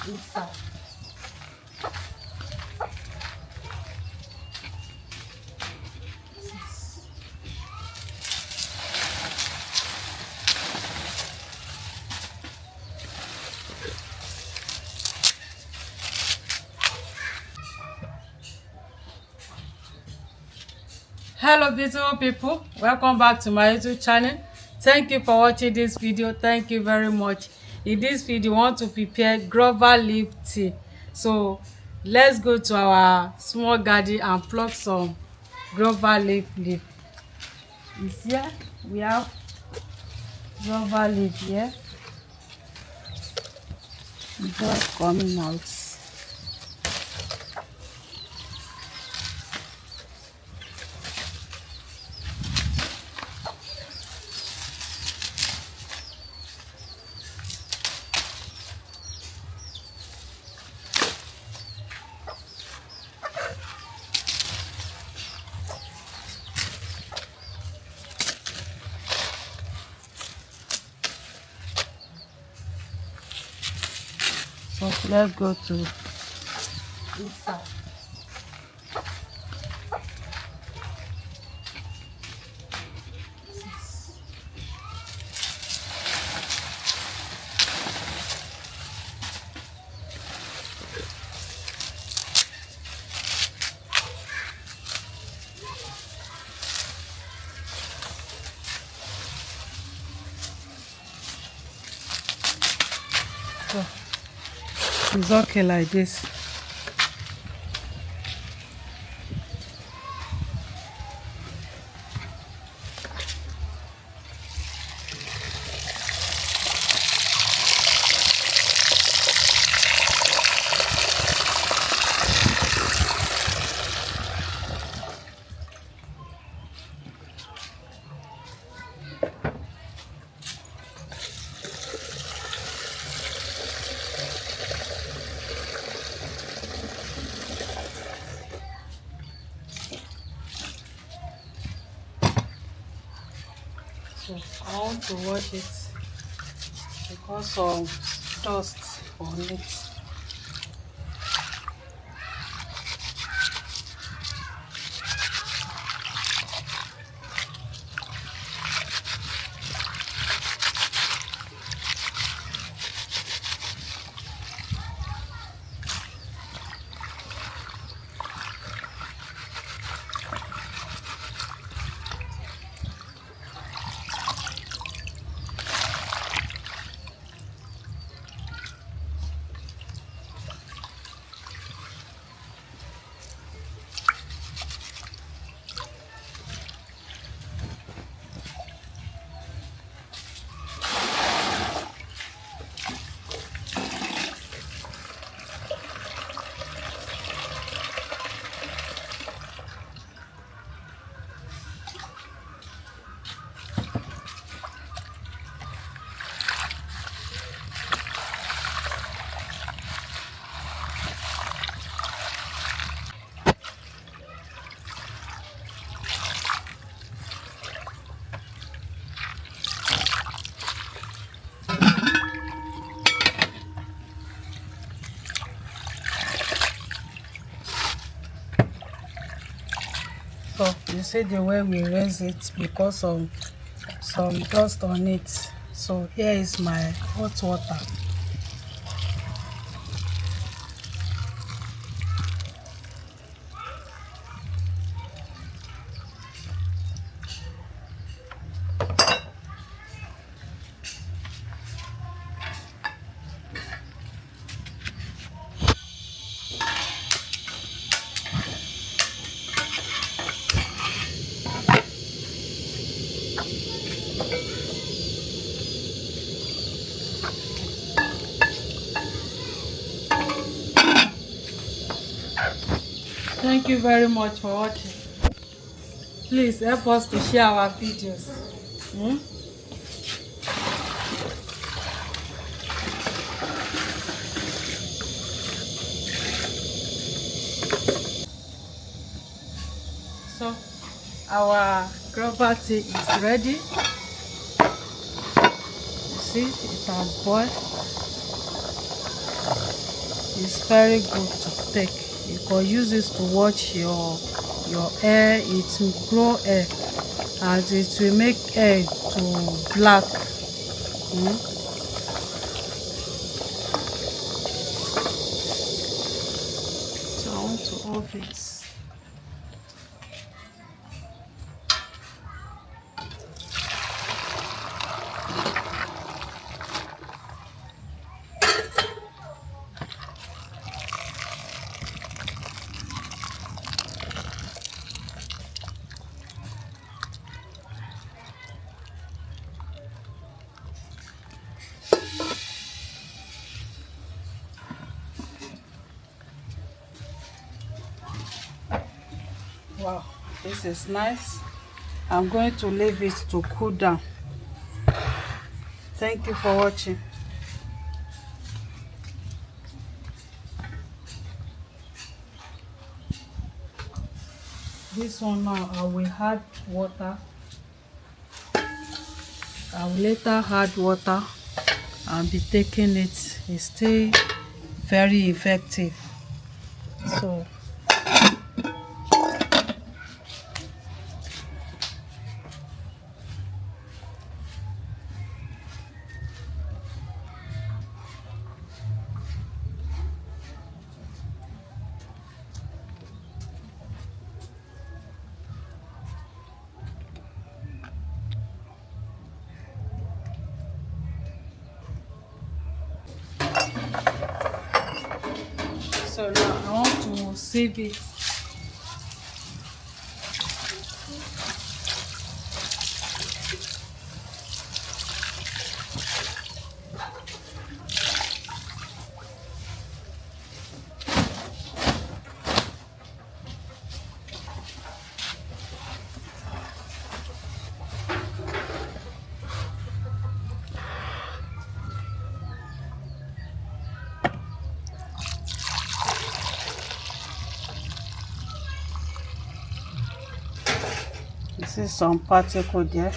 inside. Hello beautiful people, welcome back to my YouTube channel. Thank you for watching this video. Thank you very much. In this video, we want to prepare guava leaf tea. So let's go to our small garden and pluck some guava leaf. Is here we have guava leaf here, just coming out. So let's go to inside. So it's okay like this. So I want to wash it because some dust on it. So you see the way we raise it because some dust on it. So here is my hot water. Thank you very much for watching. Please help us to share our videos. So our guava tea is ready. You see, it has boiled. It's very good to take. You can use this to wash your hair. It will grow hair and it will make hair to black. So I want to off it. Wow, this is nice. I'm going to leave it to cool down. Thank you for watching. This one now, I will add water. I will later add water and be taking it. It's still very effective. So now I want to sieve it. You see some particle there.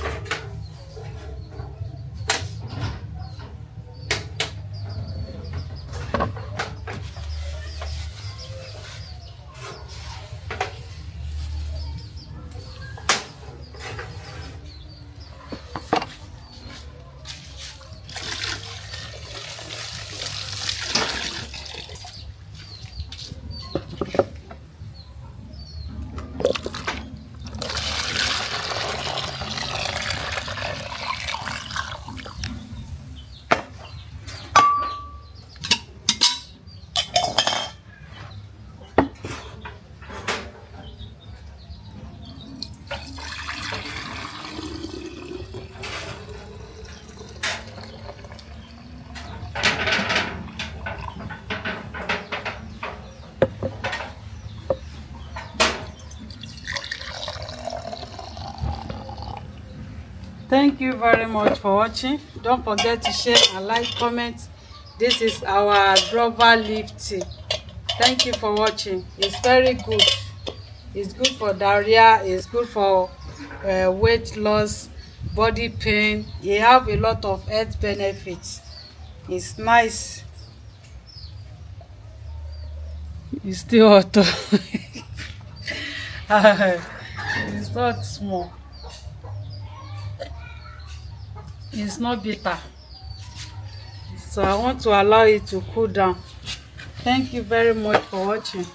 Thank you very much for watching. Don't forget to share and like, comment. This is our guava leaf tea. Thank you for watching. It's very good. It's good for diarrhea. It's good for weight loss, body pain. It have a lot of health benefits. It's nice. It's still hot. It's not small. It's not bitter. So I want to allow it to cool down. Thank you very much for watching.